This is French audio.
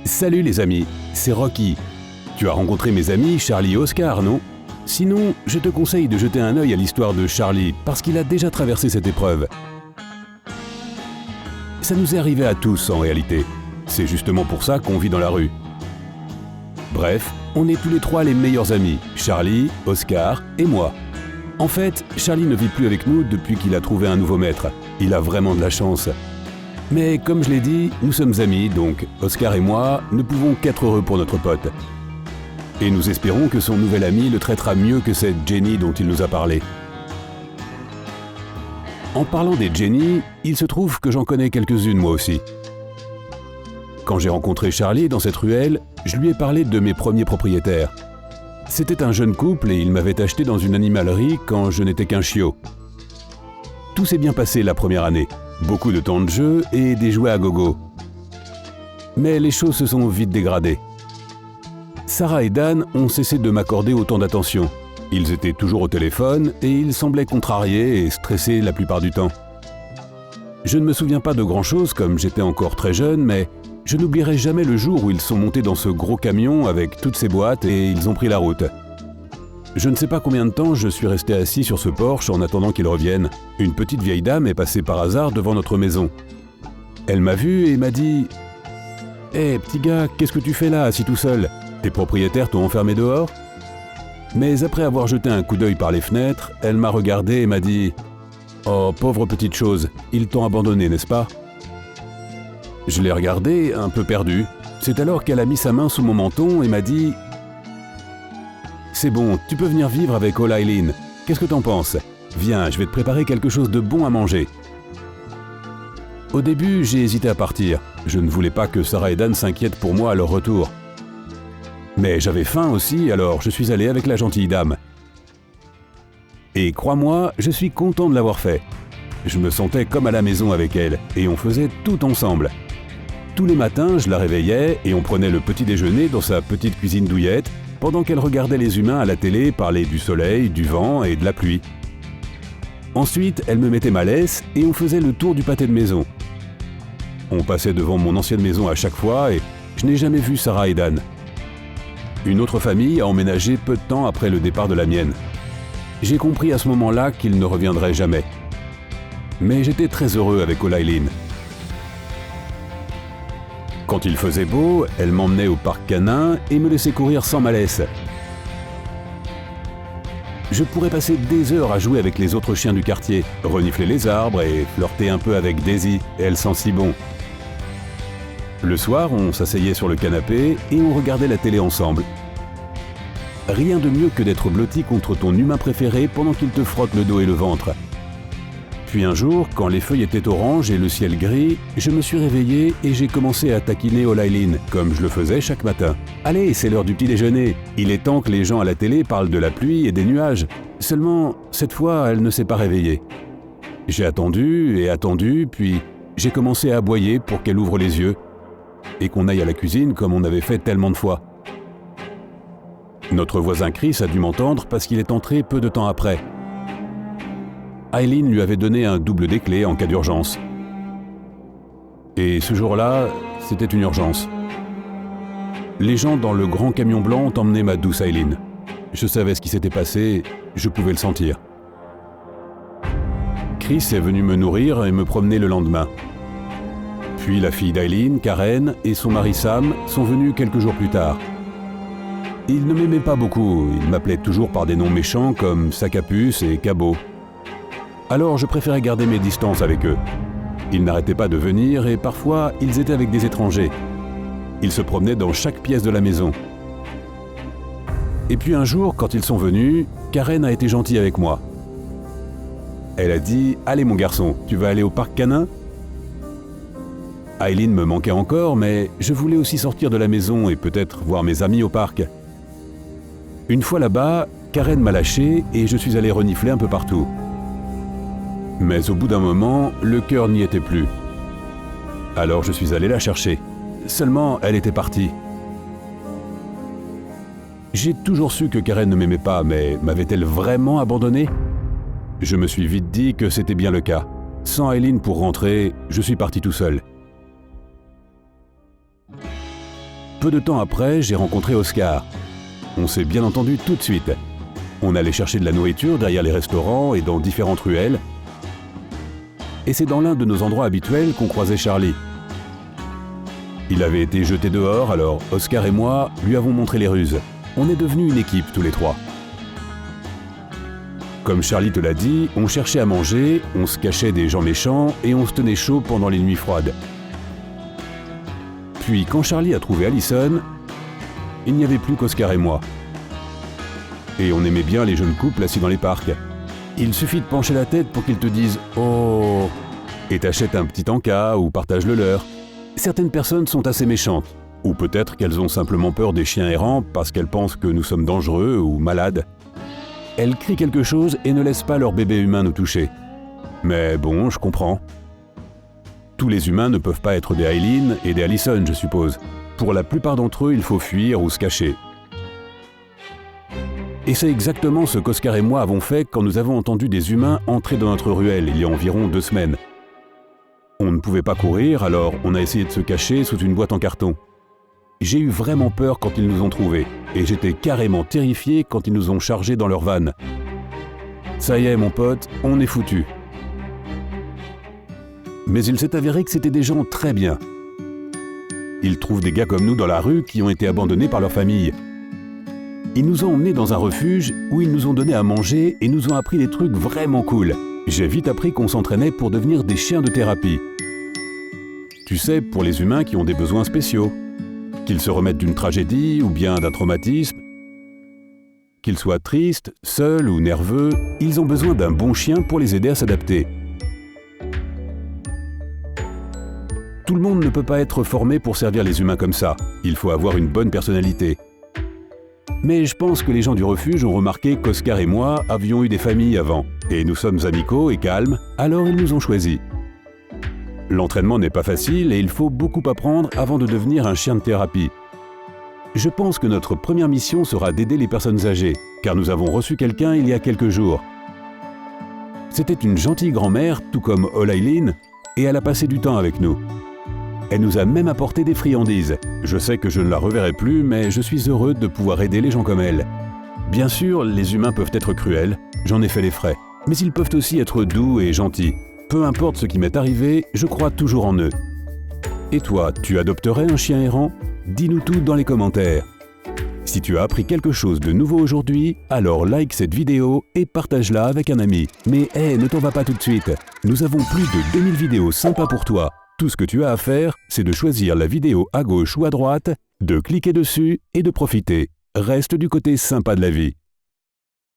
Salut les amis, c'est Rocky. Tu as rencontré mes amis Charlie et Oscar, non? Sinon, je te conseille de jeter un œil à l'histoire de Charlie, parce qu'il a déjà traversé cette épreuve. Ça nous est arrivé à tous en réalité. C'est justement pour ça qu'on vit dans la rue. Bref, on est tous les trois les meilleurs amis, Charlie, Oscar et moi. En fait, Charlie ne vit plus avec nous depuis qu'il a trouvé un nouveau maître. Il a vraiment de la chance. Mais comme je l'ai dit, nous sommes amis, donc Oscar et moi ne pouvons qu'être heureux pour notre pote. Et nous espérons que son nouvel ami le traitera mieux que cette Jenny dont il nous a parlé. En parlant des Jenny, il se trouve que j'en connais quelques-unes moi aussi. Quand j'ai rencontré Charlie dans cette ruelle, je lui ai parlé de mes premiers propriétaires. C'était un jeune couple et ils m'avaient acheté dans une animalerie quand je n'étais qu'un chiot. Tout s'est bien passé la première année. Beaucoup de temps de jeu et des jouets à gogo. Mais les choses se sont vite dégradées. Sarah et Dan ont cessé de m'accorder autant d'attention. Ils étaient toujours au téléphone et ils semblaient contrariés et stressés la plupart du temps. Je ne me souviens pas de grand-chose comme j'étais encore très jeune, mais je n'oublierai jamais le jour où ils sont montés dans ce gros camion avec toutes ces boîtes et ils ont pris la route. Je ne sais pas combien de temps je suis resté assis sur ce porche en attendant qu'ils reviennent. Une petite vieille dame est passée par hasard devant notre maison. Elle m'a vu et m'a dit « Hé, petit gars, qu'est-ce que tu fais là, assis tout seul? Tes propriétaires t'ont enfermé dehors ?» Mais après avoir jeté un coup d'œil par les fenêtres, elle m'a regardé et m'a dit « Oh, pauvre petite chose, ils t'ont abandonné, n'est-ce pas ?» Je l'ai regardée, un peu perdue. C'est alors qu'elle a mis sa main sous mon menton et m'a dit « C'est bon, tu peux venir vivre avec Ola Eileen. Qu'est-ce que t'en penses? Viens, je vais te préparer quelque chose de bon à manger. » Au début, j'ai hésité à partir. Je ne voulais pas que Sarah et Dan s'inquiètent pour moi à leur retour. Mais j'avais faim aussi, alors je suis allé avec la gentille dame. Et crois-moi, je suis content de l'avoir fait. Je me sentais comme à la maison avec elle, et on faisait tout ensemble. Tous les matins, je la réveillais et on prenait le petit déjeuner dans sa petite cuisine douillette, pendant qu'elle regardait les humains à la télé parler du soleil, du vent et de la pluie. Ensuite, elle me mettait ma laisse et on faisait le tour du pâté de maison. On passait devant mon ancienne maison à chaque fois et je n'ai jamais vu Sarah et Dan. Une autre famille a emménagé peu de temps après le départ de la mienne. J'ai compris à ce moment-là qu'ils ne reviendraient jamais. Mais j'étais très heureux avec Ola Eileen. Quand il faisait beau, elle m'emmenait au parc canin et me laissait courir sans ma laisse. Je pourrais passer des heures à jouer avec les autres chiens du quartier, renifler les arbres et flirter un peu avec Daisy, elle sent si bon. Le soir, on s'asseyait sur le canapé et on regardait la télé ensemble. Rien de mieux que d'être blotti contre ton humain préféré pendant qu'il te frotte le dos et le ventre. Puis un jour, quand les feuilles étaient oranges et le ciel gris, je me suis réveillé et j'ai commencé à taquiner Ola Eileen, comme je le faisais chaque matin. « Allez, c'est l'heure du petit déjeuner. Il est temps que les gens à la télé parlent de la pluie et des nuages. » Seulement, cette fois, elle ne s'est pas réveillée. J'ai attendu et attendu, puis j'ai commencé à aboyer pour qu'elle ouvre les yeux et qu'on aille à la cuisine comme on avait fait tellement de fois. Notre voisin Chris a dû m'entendre parce qu'il est entré peu de temps après. Eileen lui avait donné un double des clés en cas d'urgence. Et ce jour-là, c'était une urgence. Les gens dans le grand camion blanc ont emmené ma douce Eileen. Je savais ce qui s'était passé, je pouvais le sentir. Chris est venu me nourrir et me promener le lendemain. Puis la fille d'Eileen, Karen, et son mari Sam sont venus quelques jours plus tard. Ils ne m'aimaient pas beaucoup, ils m'appelaient toujours par des noms méchants comme Sac à puce et Cabot. Alors je préférais garder mes distances avec eux. Ils n'arrêtaient pas de venir et parfois ils étaient avec des étrangers. Ils se promenaient dans chaque pièce de la maison. Et puis un jour, quand ils sont venus, Karen a été gentille avec moi. Elle a dit « Allez mon garçon, tu vas aller au parc canin ?» Eileen me manquait encore, mais je voulais aussi sortir de la maison et peut-être voir mes amis au parc. Une fois là-bas, Karen m'a lâché et je suis allé renifler un peu partout. Mais au bout d'un moment, le cœur n'y était plus. Alors je suis allé la chercher. Seulement, elle était partie. J'ai toujours su que Karen ne m'aimait pas, mais m'avait-elle vraiment abandonné? Je me suis vite dit que c'était bien le cas. Sans Aileen pour rentrer, je suis parti tout seul. Peu de temps après, j'ai rencontré Oscar. On s'est bien entendu tout de suite. On allait chercher de la nourriture derrière les restaurants et dans différentes ruelles. Et c'est dans l'un de nos endroits habituels qu'on croisait Charlie. Il avait été jeté dehors, alors Oscar et moi lui avons montré les ruses. On est devenus une équipe tous les trois. Comme Charlie te l'a dit, on cherchait à manger, on se cachait des gens méchants et on se tenait chaud pendant les nuits froides. Puis quand Charlie a trouvé Allison, il n'y avait plus qu'Oscar et moi. Et on aimait bien les jeunes couples assis dans les parcs. Il suffit de pencher la tête pour qu'ils te disent « Oh !» et t'achètent un petit encas ou partagent le leur. Certaines personnes sont assez méchantes, ou peut-être qu'elles ont simplement peur des chiens errants parce qu'elles pensent que nous sommes dangereux ou malades. Elles crient quelque chose et ne laissent pas leur bébé humain nous toucher. Mais bon, je comprends. Tous les humains ne peuvent pas être des Aileen et des Allison, je suppose. Pour la plupart d'entre eux, il faut fuir ou se cacher. Et c'est exactement ce qu'Oscar et moi avons fait quand nous avons entendu des humains entrer dans notre ruelle il y a environ 2 semaines. On ne pouvait pas courir, alors on a essayé de se cacher sous une boîte en carton. J'ai eu vraiment peur quand ils nous ont trouvés, et j'étais carrément terrifié quand ils nous ont chargés dans leur van. Ça y est, mon pote, on est foutus. Mais il s'est avéré que c'était des gens très bien. Ils trouvent des gars comme nous dans la rue qui ont été abandonnés par leur famille. Ils nous ont emmenés dans un refuge où ils nous ont donné à manger et nous ont appris des trucs vraiment cool. J'ai vite appris qu'on s'entraînait pour devenir des chiens de thérapie. Tu sais, pour les humains qui ont des besoins spéciaux. Qu'ils se remettent d'une tragédie ou bien d'un traumatisme. Qu'ils soient tristes, seuls ou nerveux, ils ont besoin d'un bon chien pour les aider à s'adapter. Tout le monde ne peut pas être formé pour servir les humains comme ça. Il faut avoir une bonne personnalité. Mais je pense que les gens du refuge ont remarqué qu'Oscar et moi avions eu des familles avant, et nous sommes amicaux et calmes, alors ils nous ont choisis. L'entraînement n'est pas facile et il faut beaucoup apprendre avant de devenir un chien de thérapie. Je pense que notre première mission sera d'aider les personnes âgées, car nous avons reçu quelqu'un il y a quelques jours. C'était une gentille grand-mère, tout comme Aileen, et elle a passé du temps avec nous. Elle nous a même apporté des friandises. Je sais que je ne la reverrai plus, mais je suis heureux de pouvoir aider les gens comme elle. Bien sûr, les humains peuvent être cruels, j'en ai fait les frais. Mais ils peuvent aussi être doux et gentils. Peu importe ce qui m'est arrivé, je crois toujours en eux. Et toi, tu adopterais un chien errant? Dis-nous tout dans les commentaires. Si tu as appris quelque chose de nouveau aujourd'hui, alors like cette vidéo et partage-la avec un ami. Mais ne t'en va pas tout de suite. Nous avons plus de 2000 vidéos sympas pour toi. Tout ce que tu as à faire, c'est de choisir la vidéo à gauche ou à droite, de cliquer dessus et de profiter. Reste du côté sympa de la vie.